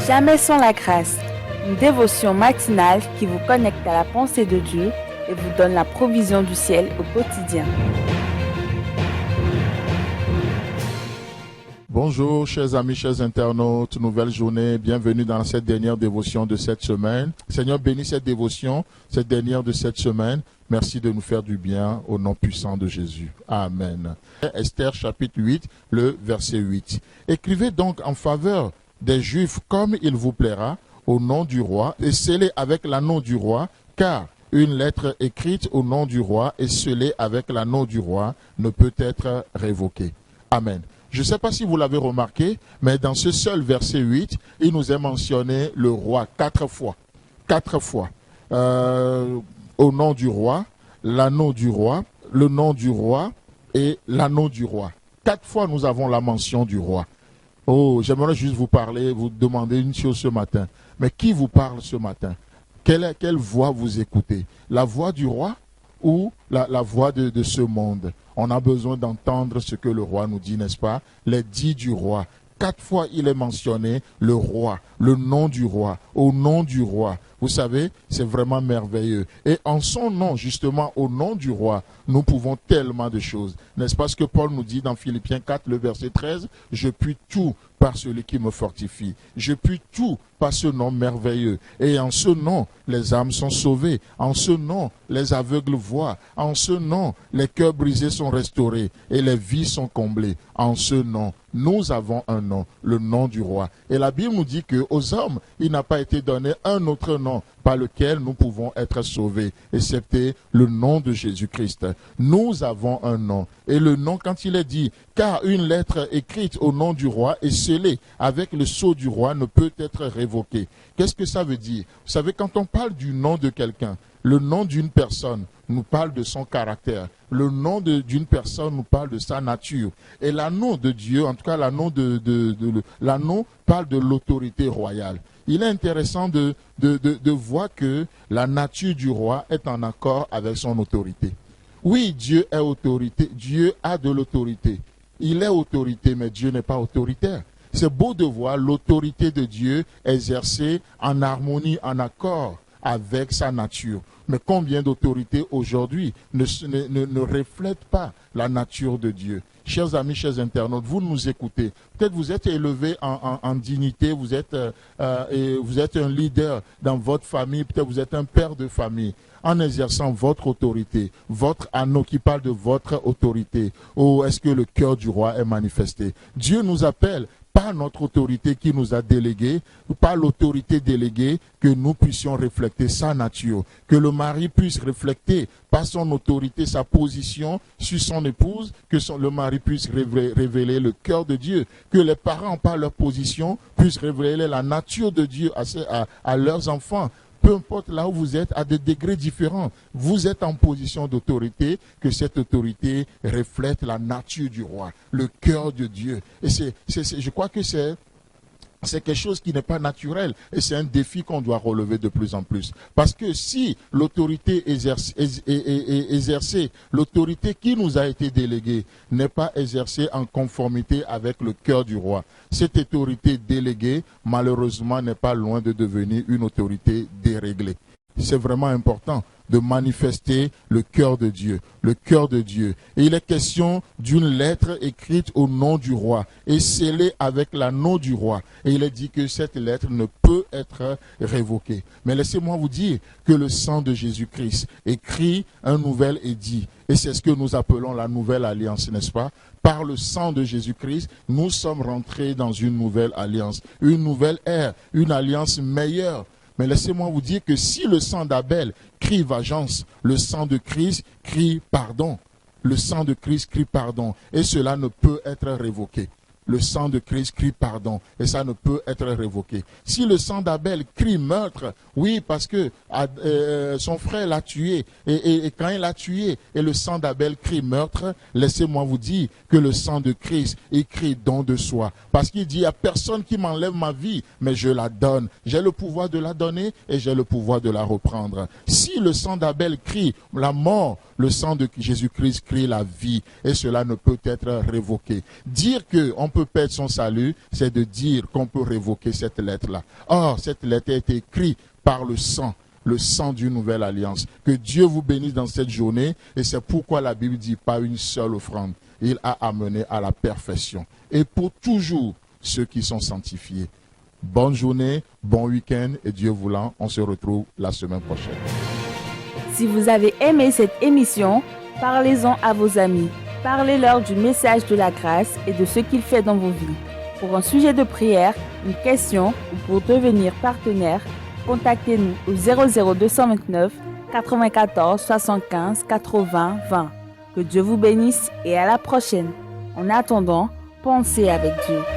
Jamais sans la grâce, une dévotion matinale qui vous connecte à la pensée de Dieu et vous donne la provision du ciel au quotidien. Bonjour chers amis, chers internautes, nouvelle journée, bienvenue dans cette dernière dévotion de cette semaine. Seigneur, bénis cette dévotion, cette dernière de cette semaine. Merci de nous faire du bien au nom puissant de Jésus. Amen. Esther chapitre 8, le verset 8. Écrivez donc en faveur des Juifs comme il vous plaira, au nom du roi, et scellez avec l'anneau du roi, car une lettre écrite au nom du roi et scellée avec l'anneau du roi ne peut être révoquée. Amen. Je ne sais pas si vous l'avez remarqué, mais dans ce seul verset 8, il nous est mentionné le roi 4 fois. 4 fois. Au nom du roi, l'anneau du roi, le nom du roi et l'anneau du roi. 4 fois nous avons la mention du roi. Oh, j'aimerais juste vous parler, vous demander une chose ce matin. Mais qui vous parle ce matin? Quelle voix vous écoutez? La voix du roi ou la voix de ce monde? On a besoin d'entendre ce que le roi nous dit, n'est-ce pas? Les dits du roi. 4 fois il est mentionné le roi, le nom du roi, au nom du roi. Vous savez, c'est vraiment merveilleux. Et en son nom, justement, au nom du roi, nous pouvons tellement de choses. N'est-ce pas ce que Paul nous dit dans Philippiens 4, le verset 13? Je puis tout par celui qui me fortifie. Je puis tout par ce nom merveilleux. Et en ce nom, les âmes sont sauvées. En ce nom, les aveugles voient. En ce nom, les cœurs brisés sont restaurés et les vies sont comblées. En ce nom, nous avons un nom, le nom du roi. Et la Bible nous dit qu'aux hommes, il n'a pas été donné un autre nom par lequel nous pouvons être sauvés, excepté le nom de Jésus-Christ. Nous avons un nom. Et le nom, quand il est dit, car une lettre écrite au nom du roi et scellée avec le sceau du roi ne peut être révoquée. Qu'est-ce que ça veut dire? Vous savez, quand on parle du nom de quelqu'un, le nom d'une personne nous parle de son caractère. Le nom d'une personne nous parle de sa nature. Et l'anneau de Dieu, en tout cas l'anneau parle de l'autorité royale. Il est intéressant de voir que la nature du roi est en accord avec son autorité. Oui, Dieu est autorité. Dieu a de l'autorité. Il est autorité, mais Dieu n'est pas autoritaire. C'est beau de voir l'autorité de Dieu exercée en harmonie, en accord avec sa nature. Mais combien d'autorités aujourd'hui ne reflètent pas la nature de Dieu? Chers amis, chers internautes, vous nous écoutez. Peut-être vous êtes élevés en dignité, vous êtes un leader dans votre famille, peut-être vous êtes un père de famille. En exerçant votre autorité, votre anneau qui parle de votre autorité, oh, est-ce que le cœur du roi est manifesté? Dieu nous appelle par notre autorité qui nous a délégués, par l'autorité déléguée, que nous puissions refléter sa nature, que le mari puisse refléter par son autorité sa position sur son épouse, que le mari puisse révéler le cœur de Dieu, que les parents par leur position puissent révéler la nature de Dieu à leurs enfants. Peu importe là où vous êtes, à des degrés différents, vous êtes en position d'autorité, que cette autorité reflète la nature du roi, le cœur de Dieu. Et je crois que c'est quelque chose qui n'est pas naturel et c'est un défi qu'on doit relever de plus en plus. Parce que si l'autorité exercée, l'autorité qui nous a été déléguée n'est pas exercée en conformité avec le cœur du roi, cette autorité déléguée, malheureusement, n'est pas loin de devenir une autorité déréglée. C'est vraiment important de manifester le cœur de Dieu, le cœur de Dieu. Et il est question d'une lettre écrite au nom du roi et scellée avec l'anneau du roi. Et il est dit que cette lettre ne peut être révoquée. Mais laissez-moi vous dire que le sang de Jésus-Christ écrit un nouvel édit. Et c'est ce que nous appelons la nouvelle alliance, n'est-ce pas? Par le sang de Jésus-Christ, nous sommes rentrés dans une nouvelle alliance, une nouvelle ère, une alliance meilleure. Mais laissez-moi vous dire que si le sang d'Abel crie vengeance, le sang de Christ crie pardon. Le sang de Christ crie pardon. Et cela ne peut être révoqué. Le sang de Christ crie pardon et ça ne peut être révoqué. Si le sang d'Abel crie meurtre, oui, parce que son frère l'a tué et quand il l'a tué et le sang d'Abel crie meurtre, laissez-moi vous dire que le sang de Christ crie don de soi. Parce qu'il dit, il n'y a personne qui m'enlève ma vie, mais je la donne. J'ai le pouvoir de la donner et j'ai le pouvoir de la reprendre. Si le sang d'Abel crie la mort, Le sang de Jésus-Christ crée la vie et cela ne peut être révoqué. Dire qu'on peut perdre son salut, c'est de dire qu'on peut révoquer cette lettre-là. Or, cette lettre a été écrite par le sang d'une nouvelle alliance. Que Dieu vous bénisse dans cette journée et c'est pourquoi la Bible dit pas une seule offrande. Il a amené à la perfection. Et pour toujours, ceux qui sont sanctifiés. Bonne journée, bon week-end et Dieu voulant, on se retrouve la semaine prochaine. Si vous avez aimé cette émission, parlez-en à vos amis. Parlez-leur du message de la grâce et de ce qu'il fait dans vos vies. Pour un sujet de prière, une question ou pour devenir partenaire, contactez-nous au 00229 94 75 80 20. Que Dieu vous bénisse et à la prochaine. En attendant, pensez avec Dieu.